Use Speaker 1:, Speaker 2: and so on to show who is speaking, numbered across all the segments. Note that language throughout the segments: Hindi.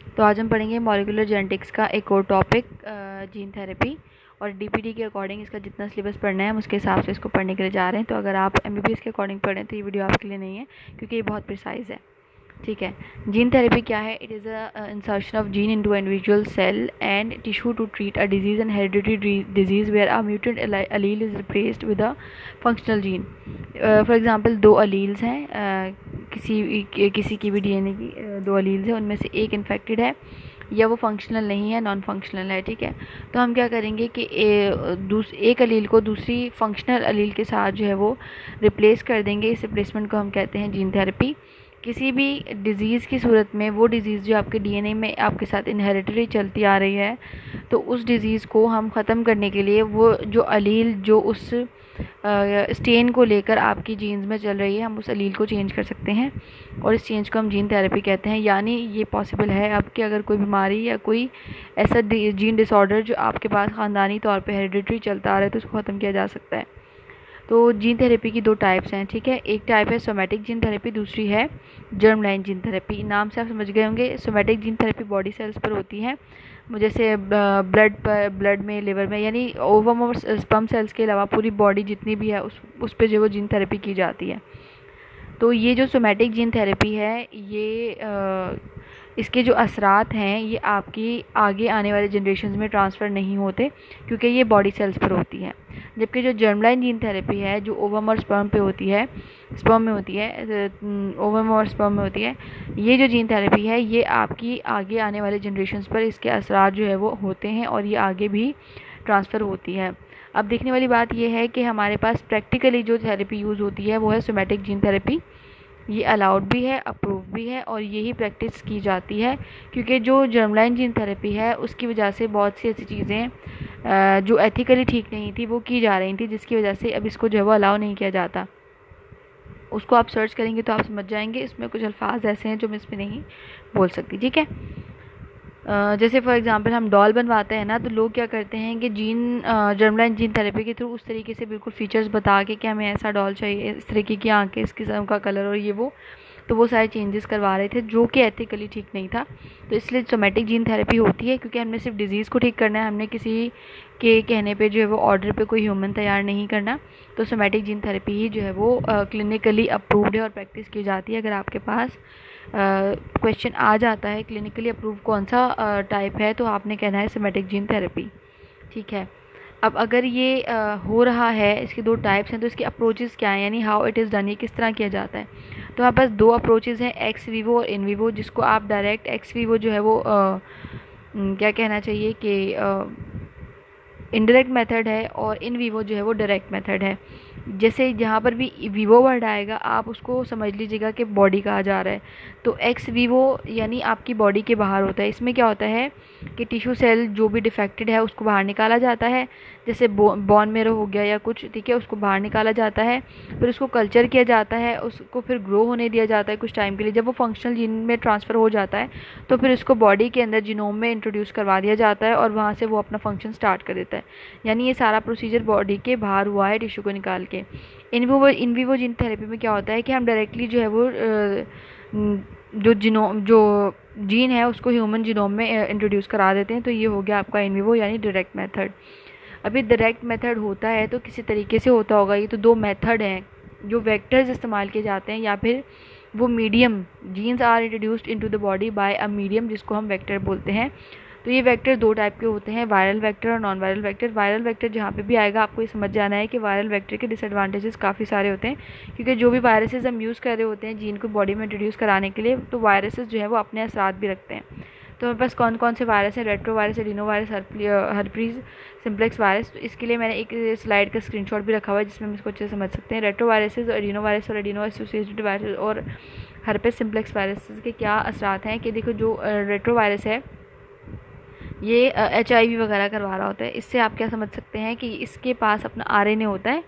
Speaker 1: तो आज हम पढ़ेंगे मॉलिक्यूलर जेनेटिक्स का एक और टॉपिक जीन थेरेपी, और डीपीटी के अकॉर्डिंग इसका जितना सिलेबस पढ़ना है हम उसके हिसाब से इसको पढ़ने के लिए जा रहे हैं। तो अगर आप एमबीबीएस के अकॉर्डिंग पढ़ रहे हैं तो ये वीडियो आपके लिए नहीं है, क्योंकि ये बहुत प्रिसाइज है। ठीक है, जीन थेरेपी क्या है? It is a insertion of gene into individual cell and tissue to treat a disease and hereditary disease where a mutant allele is replaced with a functional gene. For example दो अलील्स हैं, किसी की भी डीएनए की दो अलील्स हैं, उनमें से एक इन्फेक्टेड है या वो फंक्शनल नहीं है, नॉन फंक्शनल है। ठीक है, तो हम क्या करेंगे कि एक अलील को दूसरी फंक्शनल अलील के साथ जो है वो रिप्लेस कर देंगे। इस रिप्लेसमेंट को हम कहते हैं जीन थेरेपी। किसी भी डिज़ीज़ की सूरत में वो डिज़ीज़ जो आपके डीएनए में आपके साथ इनहेरिटरी चलती आ रही है, तो उस डिज़ीज़ को हम ख़त्म करने के लिए वो जो अलील जो उस स्टेन को लेकर आपकी जीन्स में चल रही है, हम उस अलील को चेंज कर सकते हैं, और इस चेंज को हम जीन थेरेपी कहते हैं। यानी ये पॉसिबल है आपकी अगर कोई बीमारी या कोई ऐसा जीन डिसऑर्डर जो आपके पास ख़ानदानी तौर पे हेरिडिटरी चलता आ रहा है, तो उसको ख़त्म किया जा सकता है। तो जीन थेरेपी की दो टाइप्स हैं। ठीक है, एक टाइप है सोमैटिक जीन थेरेपी, दूसरी है जर्म लाइन जीन थेरेपी। नाम से आप समझ गए होंगे, somatic gene therapy body cells पर होती है, जैसे ब्लड में, लिवर में, यानी ओवम और स्पर्म सेल्स के अलावा पूरी बॉडी जितनी भी है उस पर जो वो जीन थेरेपी की जाती है। तो ये जो सोमैटिक जीन थेरेपी है, ये इसके जो असरात हैं ये आपकी आगे आने वाले जनरेशन में ट्रांसफ़र नहीं होते, क्योंकि ये बॉडी सेल्स पर होती है। जबकि जो जर्मलाइन जीन थेरेपी है, जो ओवम और स्पर्म पे होती है, स्पर्म में होती है, ओवम और स्पर्म में होती है, ये जो जीन थेरेपी है ये आपकी आगे आने वाले जनरेशन पर इसके असरात जो है वो होते हैं, और ये आगे भी ट्रांसफ़र होती है। अब देखने वाली बात यह है कि हमारे पास प्रैक्टिकली जो थेरेपी यूज़ होती है वो है सोमैटिक जीन थेरेपी। ये अलाउड भी है, अप्रूव भी है, और यही प्रैक्टिस की जाती है, क्योंकि जो जर्मलाइन जीन थेरेपी है उसकी वजह से बहुत सी ऐसी चीज़ें जो एथिकली ठीक नहीं थी वो की जा रही थी, जिसकी वजह से अब इसको जो है वो अलाउ नहीं किया जाता। उसको आप सर्च करेंगे तो आप समझ जाएंगे, इसमें कुछ अल्फाज ऐसे हैं जो मैं इसमें नहीं बोल सकती। ठीक है, जैसे फॉर एग्जांपल हम डॉल बनवाते हैं ना, तो लोग क्या करते हैं कि जर्मलाइन जीन थेरेपी के थ्रू उस तरीके से बिल्कुल फीचर्स बता के कि हमें ऐसा डॉल चाहिए, इस तरीके की आंखें, इस किस्म का कलर और ये वो, तो वो सारे चेंजेस करवा रहे थे जो कि एथिकली ठीक नहीं था। तो इसलिए सोमैटिक जीन थेरेपी होती है, क्योंकि हमने सिर्फ डिज़ीज़ को ठीक करना है, हमने किसी के कहने पे जो है वो ऑर्डर पे कोई ह्यूमन तैयार नहीं करना। तो सोमैटिक जीन थेरेपी ही जो है वो क्लिनिकली अप्रूव्ड है और प्रैक्टिस की जाती है। अगर आपके पास क्वेश्चन आ जाता है क्लिनिकली अप्रूव कौन सा टाइप है, तो आपने कहना है सोमैटिक जीन थेरेपी। ठीक है, अब अगर ये हो रहा है, इसके दो टाइप्स हैं, तो इसके अप्रोचेस क्या हैं, यानी हाउ इट इज़ डन, ये किस तरह किया जाता है। तो हमारे पास दो अप्रोचेस हैं, एक्स वीवो और इन वीवो, जिसको आप डायरेक्ट एक्स वीवो जो है वो क्या कहना चाहिए कि इनडायरेक्ट मेथड है, और इन वीवो जो है वो डायरेक्ट मेथड है। जैसे जहाँ पर भी वीवो वर्ड आएगा आप उसको समझ लीजिएगा कि बॉडी कहा जा रहा है। तो एक्स वीवो यानी आपकी बॉडी के बाहर होता है। इसमें क्या होता है कि टिश्यू सेल जो भी डिफेक्टेड है उसको बाहर निकाला जाता है, जैसे बोन मेरो हो गया या कुछ, ठीक है, उसको बाहर निकाला जाता है, फिर उसको कल्चर किया जाता है, उसको फिर ग्रो होने दिया जाता है कुछ टाइम के लिए। जब वो फंक्शनल जीन में ट्रांसफ़र हो जाता है तो फिर उसको बॉडी के अंदर जीनोम में इंट्रोड्यूस करवा दिया जाता है, और वहाँ से वो अपना फंक्शन स्टार्ट कर देता है। यानी ये सारा प्रोसीजर बॉडी के बाहर हुआ है टिश्यू को निकाल के। इन विवो जीन थेरेपी में क्या होता है कि हम डायरेक्टली जो है वो जो जीन है उसको ह्यूमन जीनोम में इंट्रोड्यूस करा देते हैं। तो ये हो गया आपका इन विवो यानी डायरेक्ट मेथड। अभी डायरेक्ट मेथड होता है तो किसी तरीके से होता होगा। ये तो दो मेथड हैं, जो वेक्टर्स इस्तेमाल किए जाते हैं, या फिर वो medium, genes are introduced into the body by a medium, जिसको हम वेक्टर बोलते हैं। तो ये वेक्टर दो टाइप के होते हैं, वायरल वेक्टर और non viral vector. Viral vector जहाँ पे भी आएगा आपको ये समझ जाना है कि वायरल वेक्टर के डिसएडवांटेजेस काफ़ी सारे होते हैं, क्योंकि जो भी वायरसेस हम यूज़ कर रहे होते हैं जीन को बॉडी में इंट्रोड्यूस कराने के लिए, तो वायरसेस जो है वो अपने असरात भी रखते हैं। तो हमारे पास कौन कौन से वायरस हैं? Retro virus, adeno virus, herpes simplex virus. तो इसके लिए मैंने एक स्लाइड का स्क्रीनशॉट भी रखा हुआ है जिसमें हम इसको अच्छे से समझ सकते हैं। रेट्रो वायरसेस और एडिनो एसोसिएटेड वायरस और हर्पेस सिम्प्लेक्स वायरस के क्या असरात हैं कि देखो, जो रेट्रो वायरस है ये HIV वगैरह करवा रहा होता है। इससे आप क्या समझ सकते हैं कि इसके पास अपना RNA होता है,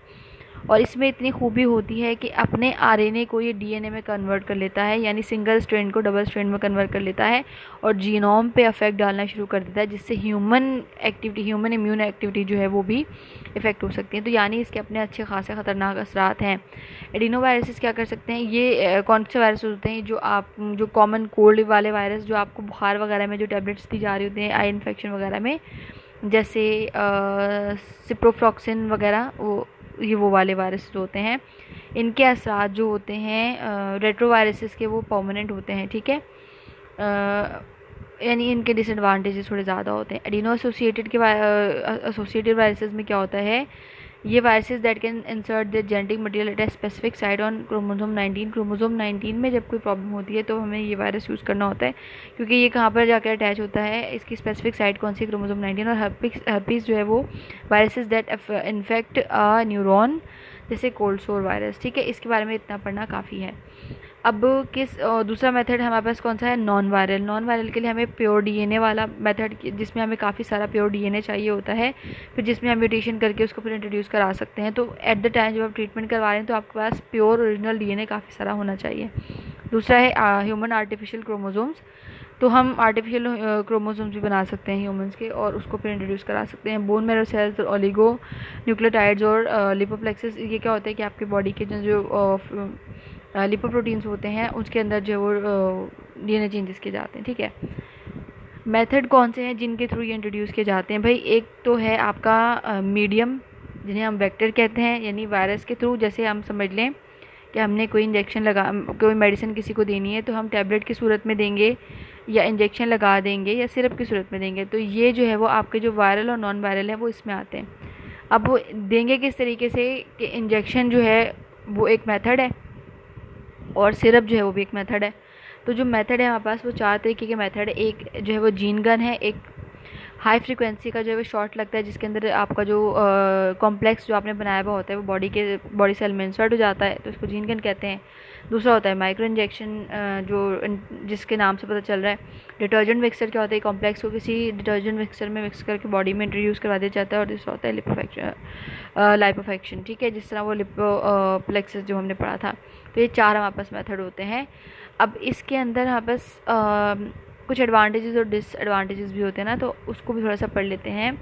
Speaker 1: और इसमें इतनी खूबी होती है कि अपने आरएनए को ये डीएनए में कन्वर्ट कर लेता है, यानी सिंगल स्ट्रैंड को डबल स्ट्रैंड में कन्वर्ट कर लेता है और जीनोम पे इफेक्ट डालना शुरू कर देता है, जिससे ह्यूमन इम्यून एक्टिविटी जो है वो भी इफेक्ट हो सकती है। तो यानी इसके अपने अच्छे खासे ख़तरनाक असरात हैं। एडिनोवायरसेस क्या कर सकते हैं, ये कौन से वायरस होते हैं जो कॉमन कोल्ड वाले वायरस जो आपको बुखार वगैरह में जो टैबलेट्स दी जा रही होती हैं आई इन्फेक्शन वगैरह में, जैसे सिप्रोफ्लॉक्सिन वगैरह, वो वाले वायरस होते हैं। इनके असरात जो होते हैं रेट्रोवायरसेस के, वो परमानेंट होते हैं, ठीक है। यानी इनके डिसएडवांटेजेस थोड़े ज़्यादा होते हैं। एडिनो एसोसिएटेड वायरसेस में क्या होता है, ये viruses that can insert the genetic material at a specific site on chromosome 19। Chromosome 19 में जब कोई प्रॉब्लम होती है तो हमें ये वायरस यूज़ करना होता है, क्योंकि ये कहाँ पर जाकर अटैच होता है, इसकी स्पेसिफिक साइट कौन सी, क्रोमोसोम 19। और हर्पीस जो है वो viruses that infect a neuron, जैसे कोल्ड सोर वायरस, ठीक है। इसके बारे में इतना पढ़ना काफ़ी है। अब दूसरा मेथड हमारे पास कौन सा है, नॉन वायरल के लिए हमें प्योर डीएनए वाला मेथड, जिसमें हमें काफ़ी सारा प्योर डीएनए चाहिए होता है, फिर जिसमें हम म्यूटेशन करके उसको फिर इंट्रोड्यूस करा सकते हैं। तो एट द टाइम जब आप ट्रीटमेंट करवा रहे हैं तो आपके पास प्योर ओरिजिनल डीएनए काफ़ी सारा होना चाहिए। दूसरा है ह्यूमन आर्टिफिशियल क्रोमोसोम्स। तो हम आर्टिफिशियल क्रोमोसोम्स भी बना सकते हैं ह्यूमंस के, और उसको फिर इंट्रोड्यूस करा सकते हैं। बोन मैरो सेल्स और ओलिगो न्यूक्लियोटाइड्स और लिपोप्लेक्सेस, ये क्या होता है कि आपके बॉडी के जो लिपोप्रोटीन्स होते हैं उसके अंदर जो वो डीएनए चेंजेस किए जाते हैं, ठीक है। मेथड कौन से हैं जिनके थ्रू ये इंट्रोड्यूस किए जाते हैं भाई, एक तो है आपका मीडियम, जिन्हें हम वेक्टर कहते हैं, यानी वायरस के थ्रू। जैसे हम समझ लें कि हमने कोई कोई मेडिसिन किसी को देनी है तो हम टैबलेट की सूरत में देंगे या इंजेक्शन लगा देंगे या सिरप की सूरत में देंगे। तो ये जो है वो आपके जो वायरल और नॉन वायरल है वो इसमें आते हैं। अब वो देंगे किस तरीके से कि इंजेक्शन जो है वो एक मेथड है और सिरप जो है वो भी एक मेथड है। तो जो मेथड है हमारे पास वो 4 तरीके के मेथड है। एक जो है वो जीन गन है, एक हाई फ्रीक्वेंसी का जो है वो शॉट लगता है, जिसके अंदर आपका जो कॉम्प्लेक्स जो आपने बनाया हुआ होता है वो बॉडी सेल में इंसर्ट हो जाता है, तो इसको जीन गन कहते हैं। दूसरा होता है माइक्रो इंजेक्शन, जिसके नाम से पता चल रहा है। डिटर्जेंट मिक्सर क्या होता है, कॉम्प्लेक्स को किसी डिटर्जेंट मिक्सर में मिक्स करके बॉडी में इंट्रोड्यूस करवा दिया जाता है। और दूसरा होता है लाइपोफेक्शन, ठीक है, जिस तरह वो लिपोप्लेक्सेस जो हमने पढ़ा था। तो ये 4 हमारे पास मेथड होते हैं। अब इसके अंदर हमारे पास कुछ एडवांटेजेस और डिसएडवांटेजेस भी होते हैं ना, तो उसको भी थोड़ा सा पढ़ लेते हैं।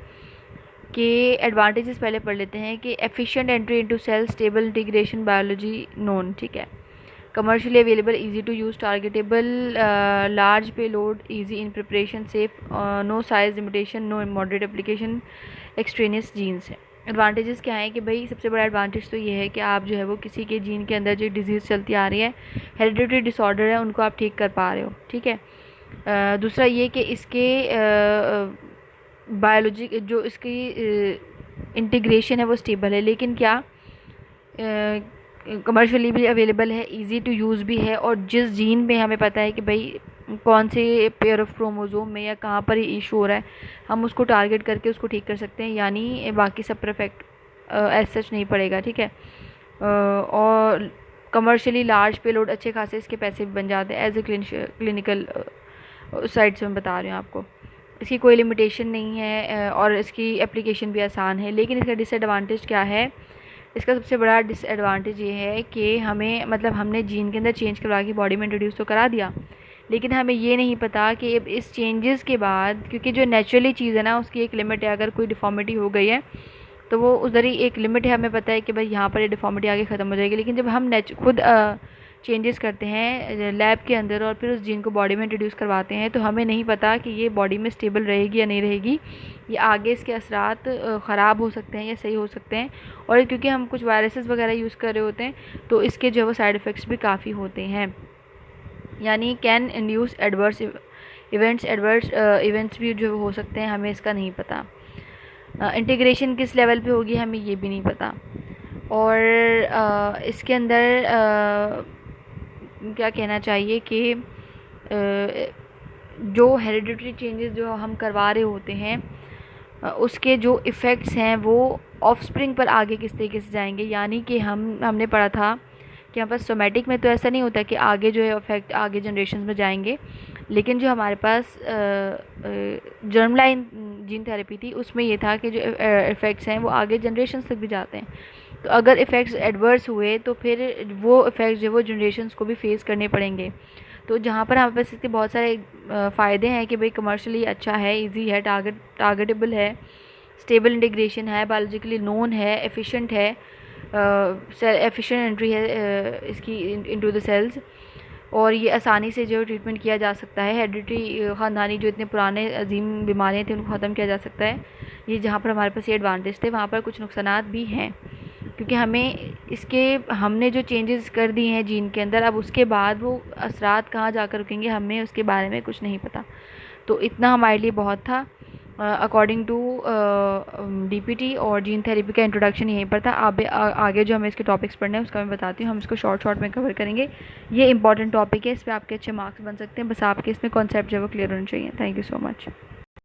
Speaker 1: कि एडवांटेजेस पहले पढ़ लेते हैं कि efficient entry into cell, stable integration, biology known, ठीक है। Commercially available, easy to use, targetable, large payload, easy in preparation, safe, no size limitation, no moderate application, extraneous genes है। एडवांटेजेस क्या है कि भाई सबसे बड़ा एडवांटेज तो ये है कि आप जो है वो किसी के जीन के अंदर जो डिजीज़ चलती आ रही है, हेरिडिटरी डिसऑर्डर है, उनको आप ठीक कर पा रहे हो, ठीक है। दूसरा ये कि इसके बायोलॉजी जो इसकी इंटीग्रेशन है वो स्टेबल है, लेकिन क्या कमर्शियली भी अवेलेबल है, इजी टू यूज़ भी है, और जिस जीन में हमें पता है कि भाई कौन से पेयर ऑफ क्रोमोसोम में या कहाँ पर इशू हो रहा है, हम उसको टारगेट करके उसको ठीक कर सकते हैं, यानी बाकी सब पर इफेक्ट एज सच नहीं पड़ेगा, ठीक है। और कमर्शियली लार्ज पेलोड, अच्छे खासे इसके पैसे भी बन जाते हैं एज ए क्लिनिकल साइड से मैं बता रही हूँ आपको। इसकी कोई लिमिटेशन नहीं है और इसकी एप्लीकेशन भी आसान है। लेकिन इसका डिसएडवांटेज क्या है, इसका सबसे बड़ा डिसएडवांटेज ये है कि हमें हमने जीन के अंदर चेंज करवा के बॉडी में इंट्रोड्यूस तो करा दिया, लेकिन हमें ये नहीं पता कि इस चेंजेस के बाद, क्योंकि जो नेचुरली चीज़ है ना उसकी एक लिमिट है, अगर कोई डिफॉर्मिटी हो गई है तो वो उधर ही एक लिमिट है, हमें पता है कि भाई यहाँ पर ये डिफॉर्मिटी आगे ख़त्म हो जाएगी। लेकिन जब हम खुद चेंजेस करते हैं लैब के अंदर और फिर उस जीन को बॉडी में इंट्रोड्यूस करवाते हैं, तो हमें नहीं पता कि ये बॉडी में स्टेबल रहेगी या नहीं रहेगी, ये आगे इसके असरात ख़राब हो सकते हैं या सही हो सकते हैं। और क्योंकि हम कुछ वायरसेस वगैरह यूज़ कर रहे होते हैं तो इसके जो है वो साइड इफ़ेक्ट्स भी काफ़ी होते हैं, यानी कैन इंड्यूस एडवर्स इवेंट्स भी जो हो सकते हैं, हमें इसका नहीं पता। इंटीग्रेशन किस लेवल पे होगी हमें ये भी नहीं पता। और इसके अंदर क्या कहना चाहिए कि जो हेरिडिटरी चेंजेस जो हम करवा रहे होते हैं उसके जो इफ़ेक्ट्स हैं वो ऑफस्प्रिंग पर आगे किस तरीके से जाएंगे, यानी कि हमने पढ़ा था कि यहाँ पर सोमेटिक में तो ऐसा नहीं होता कि आगे जो है इफेक्ट आगे जनरेशन में जाएंगे, लेकिन जो हमारे पास जर्म लाइन जीन थेरेपी थी उसमें ये था कि जो इफ़ेक्ट्स हैं वो आगे जनरेशन तक भी जाते हैं। तो अगर इफ़ेक्ट्स एडवर्स हुए तो फिर वो इफ़ेक्ट्स जो वो जनरेशन्स को भी फेस करने पड़ेंगे। तो जहाँ पर हमारे पास इसके बहुत सारे फ़ायदे हैं कि भाई कमर्शियली अच्छा है, इजी है, टारगेटेबल है, स्टेबल इंटीग्रेशन है, बायोलॉजिकली नोन है, एफिशिएंट है, एफिशिएंट एंट्री है इसकी इनटू द सेल्स, और ये आसानी से जो ट्रीटमेंट किया जा सकता है। हेरिडिटी ख़ानदानी जो इतने पुराने अजीम बीमारियाँ थी उनको ख़त्म किया जा सकता है। ये जहाँ पर हमारे पास ये एडवांटेज थे, वहाँ पर कुछ नुकसानात भी हैं, क्योंकि हमने जो चेंजेस कर दिए हैं जीन के अंदर, अब उसके बाद वो असरात कहाँ जाकर रुकेंगे हमें उसके बारे में कुछ नहीं पता। तो इतना हमारे लिए बहुत था अकॉर्डिंग टू डीपीटी और जीन थेरेपी का इंट्रोडक्शन यहीं पर था। आगे जो हमें इसके टॉपिक्स पढ़ने हैं उसका मैं बताती हूँ, हम इसको शॉर्ट में कवर करेंगे। ये इंपॉर्टेंट टॉपिक है, इस पर आपके अच्छे मार्क्स बन सकते हैं, बस आपके इसमें कॉन्सेप्ट जो है वो क्लियर होने चाहिए। Thank you so much.